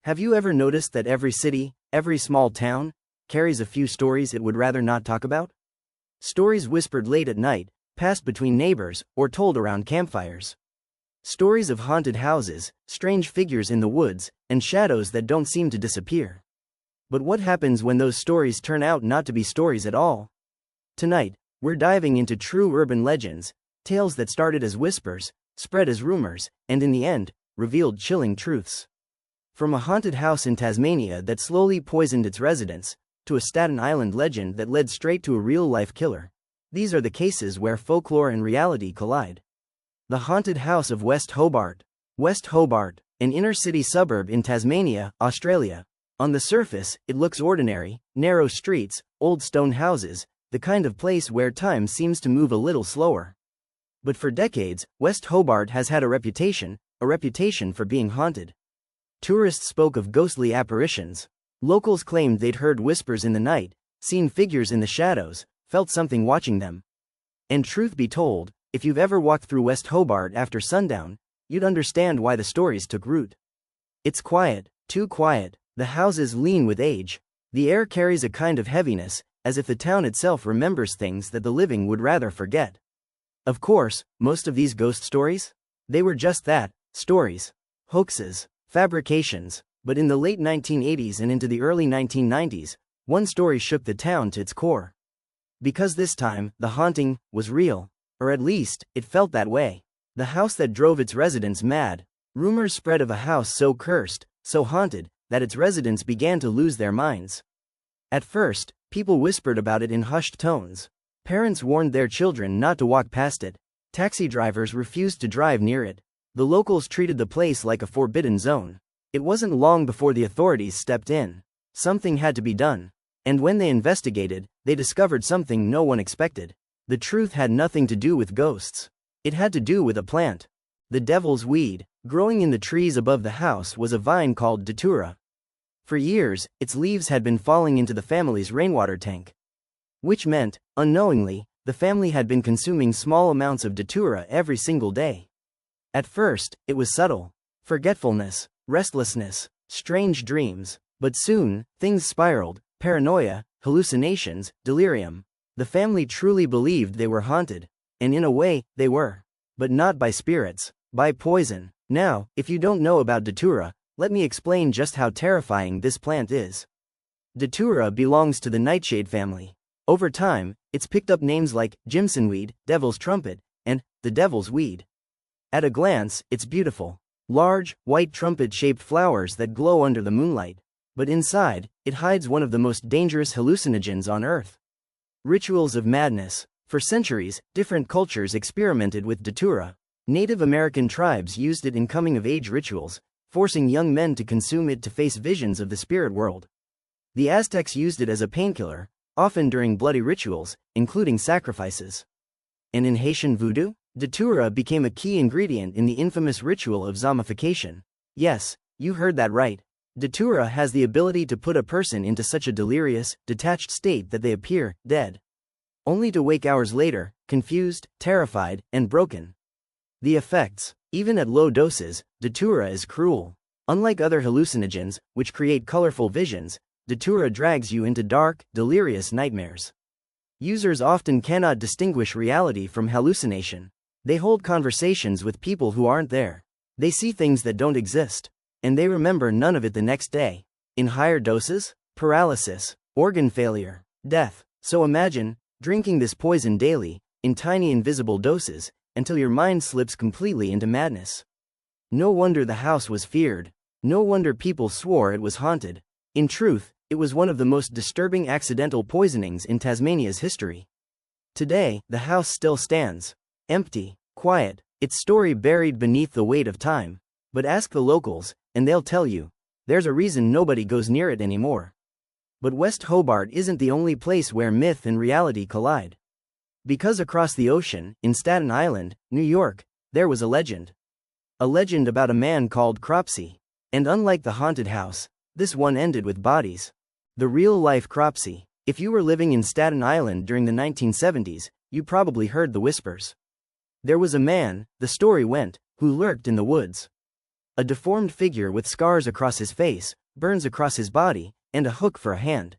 Have you ever noticed that every city, every small town, carries a few stories it would rather not talk about? Stories whispered late at night, passed between neighbors, or told around campfires. Stories of haunted houses, strange figures in the woods, and shadows that don't seem to disappear. But what happens when those stories turn out not to be stories at all? Tonight, we're diving into true urban legends, tales that started as whispers, spread as rumors, and in the end, revealed chilling truths. From a haunted house in Tasmania that slowly poisoned its residents, to a Staten Island legend that led straight to a real-life killer. These are the cases where folklore and reality collide. The Haunted House of West Hobart. West Hobart, an inner-city suburb in Tasmania, Australia. On the surface, it looks ordinary: narrow streets, old stone houses, the kind of place where time seems to move a little slower. But for decades, West Hobart has had a reputation for being haunted. Tourists spoke of ghostly apparitions. Locals claimed they'd heard whispers in the night, seen figures in the shadows, felt something watching them. And truth be told, if you've ever walked through West Hobart after sundown, you'd understand why the stories took root. It's quiet, too quiet. The houses lean with age. The air carries a kind of heaviness, as if the town itself remembers things that the living would rather forget. Of course, most of these ghost stories? They were just that, stories. Hoaxes. Fabrications. But in the late 1980s and into the early 1990s, one story shook the town to its core. Because this time, the haunting was real. Or at least, it felt that way. The house that drove its residents mad. Rumors spread of a house so cursed, so haunted, that its residents began to lose their minds. At first, people whispered about it in hushed tones. Parents warned their children not to walk past it. Taxi drivers refused to drive near it. The locals treated the place like a forbidden zone. It wasn't long before the authorities stepped in. Something had to be done. And when they investigated, they discovered something no one expected. The truth had nothing to do with ghosts. It had to do with a plant. The devil's weed. Growing in the trees above the house was a vine called datura. For years, its leaves had been falling into the family's rainwater tank. Which meant, unknowingly, the family had been consuming small amounts of datura every single day. At first, it was subtle. Forgetfulness, restlessness, strange dreams. But soon, things spiraled: paranoia, hallucinations, delirium. The family truly believed they were haunted. And in a way, they were. But not by spirits, by poison. Now, if you don't know about datura, let me explain just how terrifying this plant is. Datura belongs to the nightshade family. Over time, it's picked up names like jimsonweed, devil's trumpet, and the devil's weed. At a glance, it's beautiful. Large, white trumpet-shaped flowers that glow under the moonlight. But inside, it hides one of the most dangerous hallucinogens on Earth. Rituals of madness. For centuries, different cultures experimented with datura. Native American tribes used it in coming-of-age rituals, forcing young men to consume it to face visions of the spirit world. The Aztecs used it as a painkiller, often during bloody rituals, including sacrifices. And in Haitian voodoo, datura became a key ingredient in the infamous ritual of zombification. Yes, you heard that right. Datura has the ability to put a person into such a delirious, detached state that they appear dead, only to wake hours later, confused, terrified, and broken. The effects. Even at low doses, datura is cruel. Unlike other hallucinogens, which create colorful visions, datura drags you into dark, delirious nightmares. Users often cannot distinguish reality from hallucination. They hold conversations with people who aren't there. They see things that don't exist. And they remember none of it the next day. In higher doses, paralysis, organ failure, death. So imagine drinking this poison daily, in tiny invisible doses, until your mind slips completely into madness. No wonder the house was feared. No wonder people swore it was haunted. In truth, it was one of the most disturbing accidental poisonings in Tasmania's history. Today, the house still stands. Empty, quiet, its story buried beneath the weight of time. But ask the locals, and they'll tell you, there's a reason nobody goes near it anymore. But West Hobart isn't the only place where myth and reality collide. Because across the ocean, in Staten Island, New York, there was a legend. A legend about a man called Cropsey. And unlike the haunted house, this one ended with bodies. The real-life Cropsey. If you were living in Staten Island during the 1970s, you probably heard the whispers. There was a man, the story went, who lurked in the woods. A deformed figure with scars across his face, burns across his body, and a hook for a hand.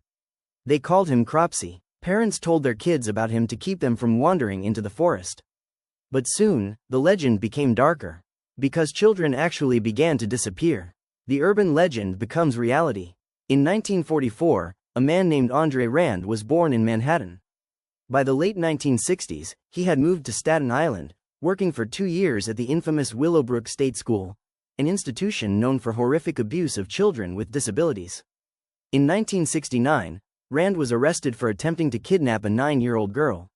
They called him Cropsey. Parents told their kids about him to keep them from wandering into the forest. But soon, the legend became darker. Because children actually began to disappear. The urban legend becomes reality. In 1944, a man named Andre Rand was born in Manhattan. By the late 1960s, he had moved to Staten Island, working for 2 years at the infamous Willowbrook State School, an institution known for horrific abuse of children with disabilities. In 1969, Rand was arrested for attempting to kidnap a 9-year-old girl.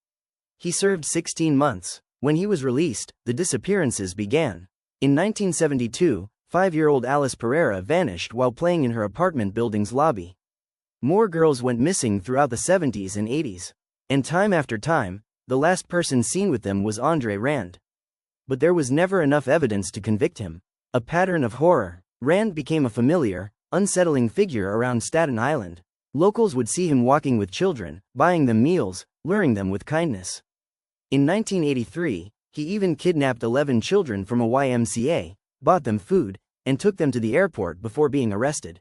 He served 16 months. When he was released, the disappearances began. In 1972, 5-year-old Alice Pereira vanished while playing in her apartment building's lobby. More girls went missing throughout the 70s and 80s. And time after time, the last person seen with them was Andre Rand. But there was never enough evidence to convict him. A pattern of horror. Rand became a familiar, unsettling figure around Staten Island. Locals would see him walking with children, buying them meals, luring them with kindness. In 1983, he even kidnapped 11 children from a YMCA, bought them food, and took them to the airport before being arrested.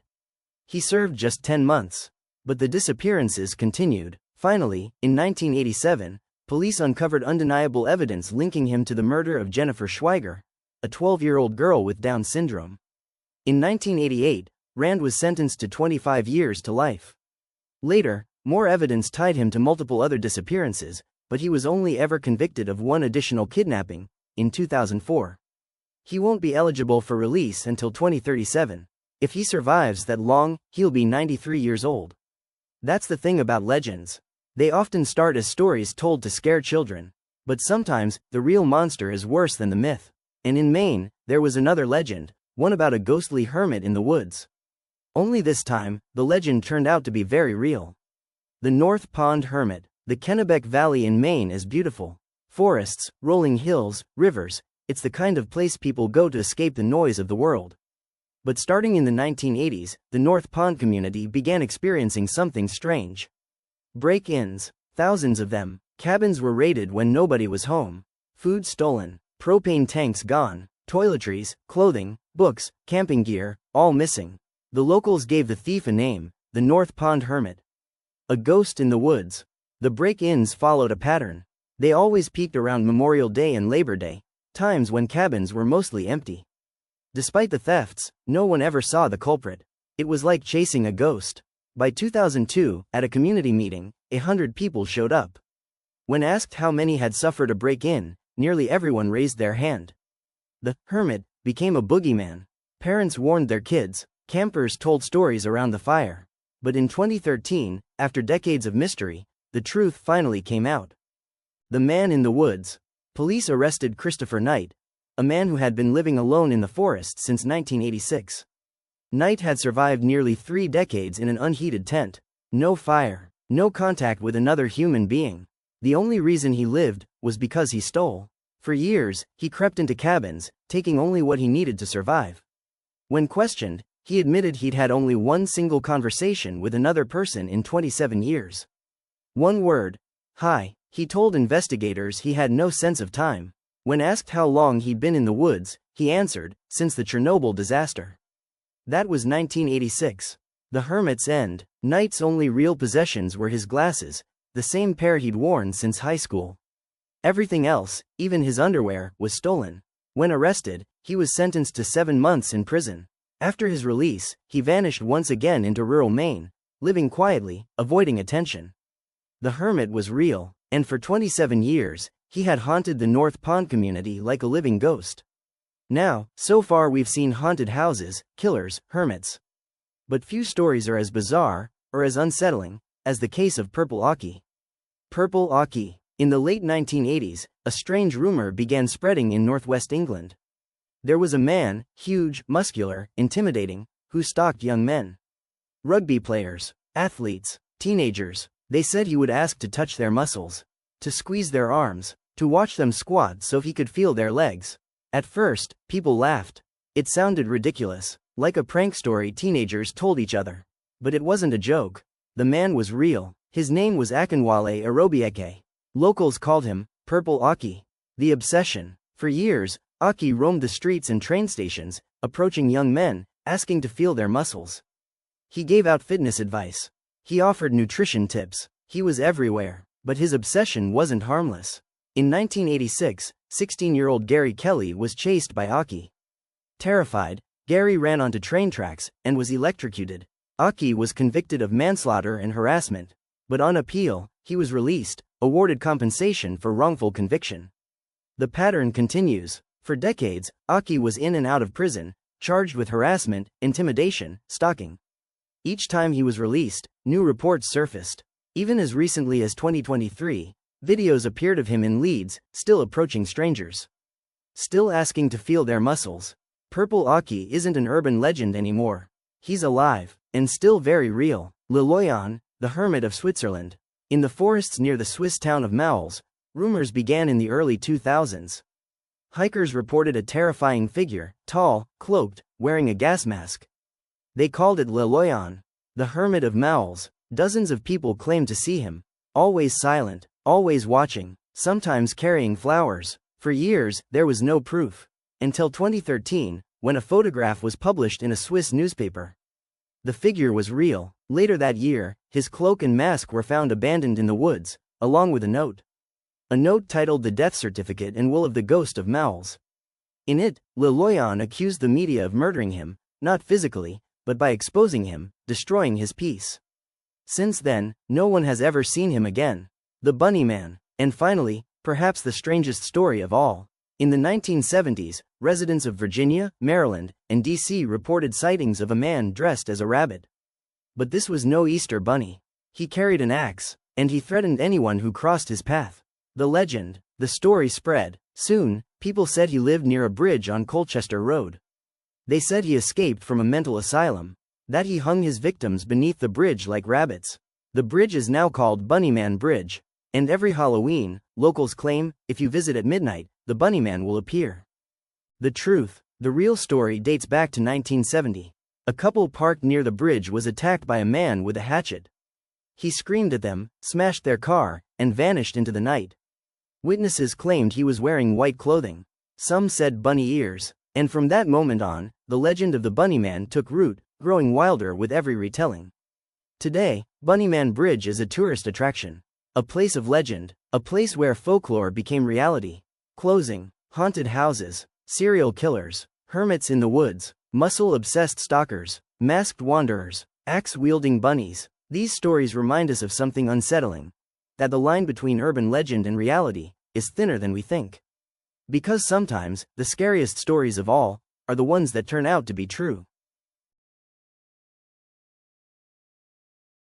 He served just 10 months. But the disappearances continued. Finally, in 1987, police uncovered undeniable evidence linking him to the murder of Jennifer Schweiger, a 12-year-old girl with Down syndrome. In 1988, Rand was sentenced to 25 years to life. Later, more evidence tied him to multiple other disappearances, but he was only ever convicted of one additional kidnapping, in 2004. He won't be eligible for release until 2037. If he survives that long, he'll be 93 years old. That's the thing about legends. They often start as stories told to scare children. But sometimes, the real monster is worse than the myth. And in Maine, there was another legend, one about a ghostly hermit in the woods. Only this time, the legend turned out to be very real. The North Pond Hermit. The Kennebec Valley in Maine is beautiful. Forests, rolling hills, rivers, it's the kind of place people go to escape the noise of the world. But starting in the 1980s, the North Pond community began experiencing something strange. Break-ins, thousands of them. Cabins were raided when nobody was home. Food stolen, propane tanks gone, toiletries, clothing, books, camping gear, all missing. The locals gave the thief a name, the North Pond Hermit. A ghost in the woods. The break-ins followed a pattern. They always peaked around Memorial Day and Labor Day, times when cabins were mostly empty. Despite the thefts, no one ever saw the culprit. It was like chasing a ghost. By 2002, at a community meeting, 100 people showed up. When asked how many had suffered a break-in, nearly everyone raised their hand. The hermit became a boogeyman. Parents warned their kids, campers told stories around the fire. But in 2013, after decades of mystery, the truth finally came out. The man in the woods. Police arrested Christopher Knight, a man who had been living alone in the forest since 1986. Knight had survived nearly 3 decades in an unheated tent. No fire, no contact with another human being. The only reason he lived was because he stole. For years, he crept into cabins, taking only what he needed to survive. When questioned, he admitted he'd had only one single conversation with another person in 27 years. One word. Hi. He told investigators he had no sense of time. When asked how long he'd been in the woods, he answered, since the Chernobyl disaster. That was 1986. The hermit's end. Knight's only real possessions were his glasses, the same pair he'd worn since high school. Everything else, even his underwear, was stolen. When arrested, he was sentenced to 7 months in prison. After his release, he vanished once again into rural Maine, living quietly, avoiding attention. The hermit was real, and for 27 years, he had haunted the North Pond community like a living ghost. Now, so far we've seen haunted houses, killers, hermits. But few stories are as bizarre, or as unsettling, as the case of Purple Aki. Purple Aki. In the late 1980s, a strange rumor began spreading in northwest England. There was a man, huge, muscular, intimidating, who stalked young men. Rugby players, athletes, teenagers. They said he would ask to touch their muscles, to squeeze their arms, to watch them squat so he could feel their legs. At first, people laughed. It sounded ridiculous, like a prank story teenagers told each other. But it wasn't a joke. The man was real. His name was Akinwale Arobieke. Locals called him Purple Aki. The obsession. For years, Aki roamed the streets and train stations, approaching young men, asking to feel their muscles. He gave out fitness advice. He offered nutrition tips. He was everywhere. But his obsession wasn't harmless. In 1986, 16-year-old Gary Kelly was chased by Aki. Terrified, Gary ran onto train tracks and was electrocuted. Aki was convicted of manslaughter and harassment. But on appeal, he was released, awarded compensation for wrongful conviction. The pattern continues. For decades, Aki was in and out of prison, charged with harassment, intimidation, stalking. Each time he was released, new reports surfaced. Even as recently as 2023, videos appeared of him in Leeds, still approaching strangers. Still asking to feel their muscles. Purple Aki isn't an urban legend anymore. He's alive, and still very real. Le Loyon, the hermit of Switzerland. In the forests near the Swiss town of Maules, rumors began in the early 2000s. Hikers reported a terrifying figure, tall, cloaked, wearing a gas mask. They called it Le Loyon, the hermit of Maules. Dozens of people claimed to see him, always silent, always watching, sometimes carrying flowers. For years, there was no proof. Until 2013, when a photograph was published in a Swiss newspaper. The figure was real. Later that year, his cloak and mask were found abandoned in the woods, along with a note. A note titled The Death Certificate and Will of the Ghost of Maules. In it, Le Loyon accused the media of murdering him, not physically, but by exposing him, destroying his peace. Since then, no one has ever seen him again. The Bunny Man. And finally, perhaps the strangest story of all. In the 1970s, residents of Virginia, Maryland, and D.C. reported sightings of a man dressed as a rabbit. But this was no Easter bunny. He carried an axe, and he threatened anyone who crossed his path. The story spread. Soon, people said he lived near a bridge on Colchester Road. They said he escaped from a mental asylum. That he hung his victims beneath the bridge like rabbits. The bridge is now called Bunnyman Bridge. And every Halloween, locals claim, if you visit at midnight, the Bunnyman will appear. The truth, the real story dates back to 1970. A couple parked near the bridge was attacked by a man with a hatchet. He screamed at them, smashed their car, and vanished into the night. Witnesses claimed he was wearing white clothing. Some said bunny ears. And from that moment on, the legend of the Bunnyman took root, growing wilder with every retelling. Today, Bunnyman Bridge is a tourist attraction. A place of legend, a place where folklore became reality. Closing, haunted houses, serial killers, hermits in the woods, muscle-obsessed stalkers, masked wanderers, axe-wielding bunnies. These stories remind us of something unsettling. That the line between urban legend and reality is thinner than we think. Because sometimes, the scariest stories of all are the ones that turn out to be true.